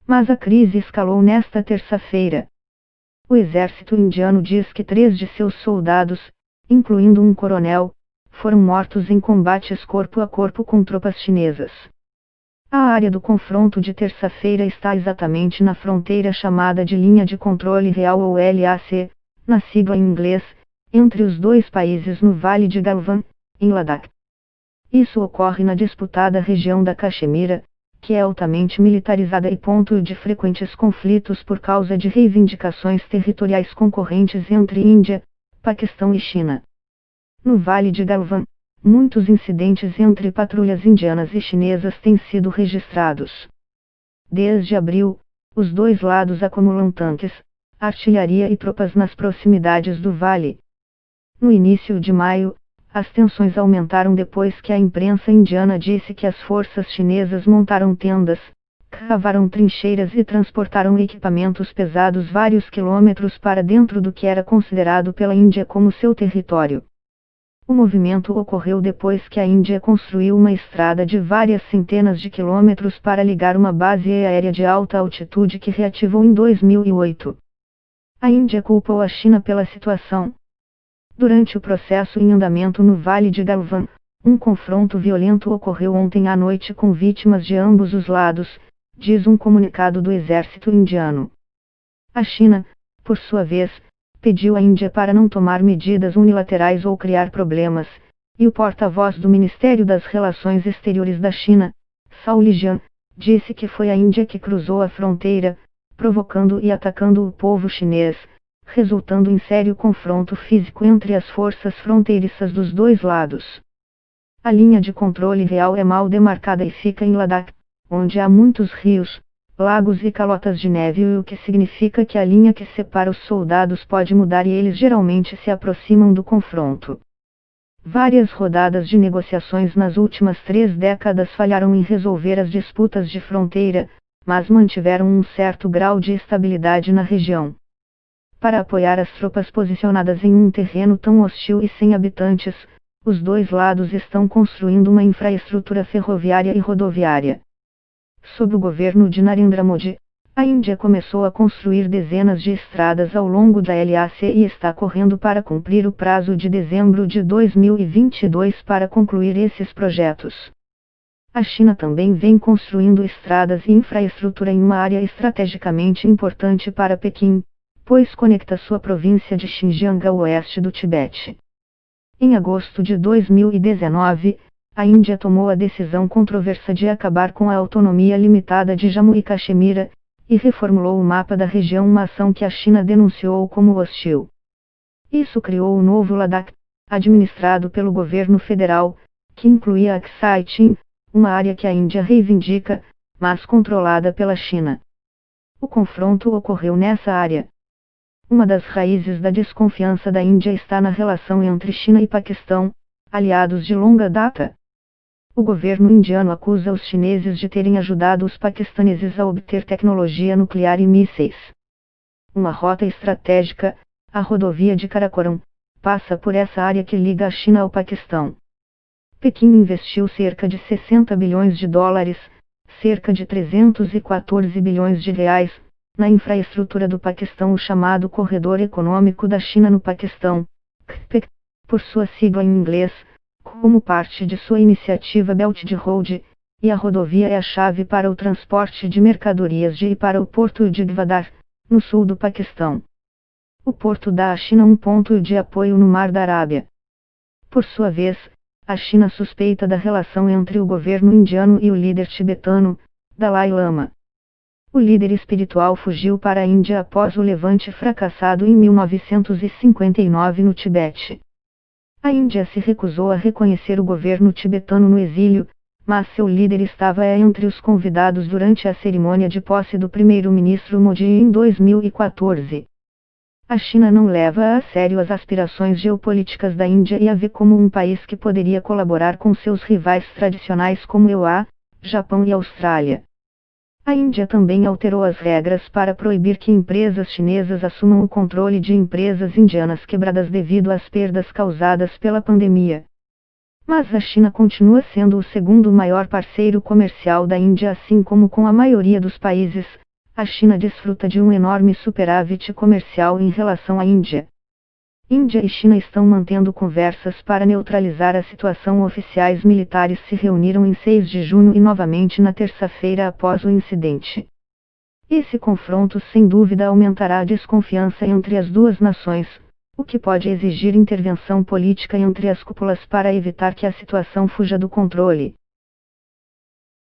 Mas a crise escalou nesta terça-feira. O exército indiano diz que 3 de seus soldados, incluindo um coronel, foram mortos em combates corpo a corpo com tropas chinesas. A área do confronto de terça-feira está exatamente na fronteira chamada de Linha de Controle Real ou LAC, na sigla em inglês, entre os dois países no Vale de Galwan, em Ladakh. Isso ocorre na disputada região da Caxemira, que é altamente militarizada e ponto de frequentes conflitos por causa de reivindicações territoriais concorrentes entre Índia, Paquistão e China. No Vale de Galwan, muitos incidentes entre patrulhas indianas e chinesas têm sido registrados. Desde abril, os dois lados acumulam tanques, artilharia e tropas nas proximidades do vale. No início de maio, as tensões aumentaram depois que a imprensa indiana disse que as forças chinesas montaram tendas, cavaram trincheiras e transportaram equipamentos pesados vários quilômetros para dentro do que era considerado pela Índia como seu território. O movimento ocorreu depois que a Índia construiu uma estrada de várias centenas de quilômetros para ligar uma base aérea de alta altitude que reativou em 2008. A Índia culpou a China pela situação. Durante o processo em andamento no Vale de Galwan, um confronto violento ocorreu ontem à noite com vítimas de ambos os lados, diz um comunicado do exército indiano. A China, por sua vez, pediu à Índia para não tomar medidas unilaterais ou criar problemas, e o porta-voz do Ministério das Relações Exteriores da China, Zhao Lijian, disse que foi a Índia que cruzou a fronteira, provocando e atacando o povo chinês, resultando em sério confronto físico entre as forças fronteiriças dos dois lados. A linha de controle real é mal demarcada e fica em Ladakh, onde há muitos rios, lagos e calotas de neve, o que significa que a linha que separa os soldados pode mudar e eles geralmente se aproximam do confronto. Várias rodadas de negociações nas últimas 3 décadas falharam em resolver as disputas de fronteira, mas mantiveram um certo grau de estabilidade na região. Para apoiar as tropas posicionadas em um terreno tão hostil e sem habitantes, os dois lados estão construindo uma infraestrutura ferroviária e rodoviária. Sob o governo de Narendra Modi, a Índia começou a construir dezenas de estradas ao longo da LAC e está correndo para cumprir o prazo de dezembro de 2022 para concluir esses projetos. A China também vem construindo estradas e infraestrutura em uma área estrategicamente importante para Pequim, pois conecta sua província de Xinjiang ao oeste do Tibete. Em agosto de 2019, a Índia tomou a decisão controversa de acabar com a autonomia limitada de Jammu e Caxemira, e reformulou o mapa da região, uma ação que a China denunciou como hostil. Isso criou o novo Ladakh, administrado pelo governo federal, que incluía Aksai Chin, uma área que a Índia reivindica, mas controlada pela China. O confronto ocorreu nessa área. Uma das raízes da desconfiança da Índia está na relação entre China e Paquistão, aliados de longa data. O governo indiano acusa os chineses de terem ajudado os paquistaneses a obter tecnologia nuclear e mísseis. Uma rota estratégica, a rodovia de Karakoram, passa por essa área que liga a China ao Paquistão. Pequim investiu cerca de 60 bilhões de dólares, cerca de 314 bilhões de reais, na infraestrutura do Paquistão, o chamado Corredor Econômico da China no Paquistão, CPEC, por sua sigla em inglês, como parte de sua iniciativa Belt and Road, e a rodovia é a chave para o transporte de mercadorias de e para o porto de Gwadar, no sul do Paquistão. O porto dá à China um ponto de apoio no Mar da Arábia. Por sua vez, a China suspeita da relação entre o governo indiano e o líder tibetano, Dalai Lama. O líder espiritual fugiu para a Índia após o levante fracassado em 1959 no Tibete. A Índia se recusou a reconhecer o governo tibetano no exílio, mas seu líder estava entre os convidados durante a cerimônia de posse do primeiro-ministro Modi em 2014. A China não leva a sério as aspirações geopolíticas da Índia e a vê como um país que poderia colaborar com seus rivais tradicionais como EUA, Japão e Austrália. A Índia também alterou as regras para proibir que empresas chinesas assumam o controle de empresas indianas quebradas devido às perdas causadas pela pandemia. Mas a China continua sendo o segundo maior parceiro comercial da Índia, assim como com a maioria dos países, A China desfruta de um enorme superávit comercial em relação à Índia. Índia e China estão mantendo conversas para neutralizar a situação. Oficiais militares se reuniram em 6 de junho e novamente na terça-feira após o incidente. Esse confronto sem dúvida aumentará a desconfiança entre as duas nações, o que pode exigir intervenção política entre as cúpulas para evitar que a situação fuja do controle.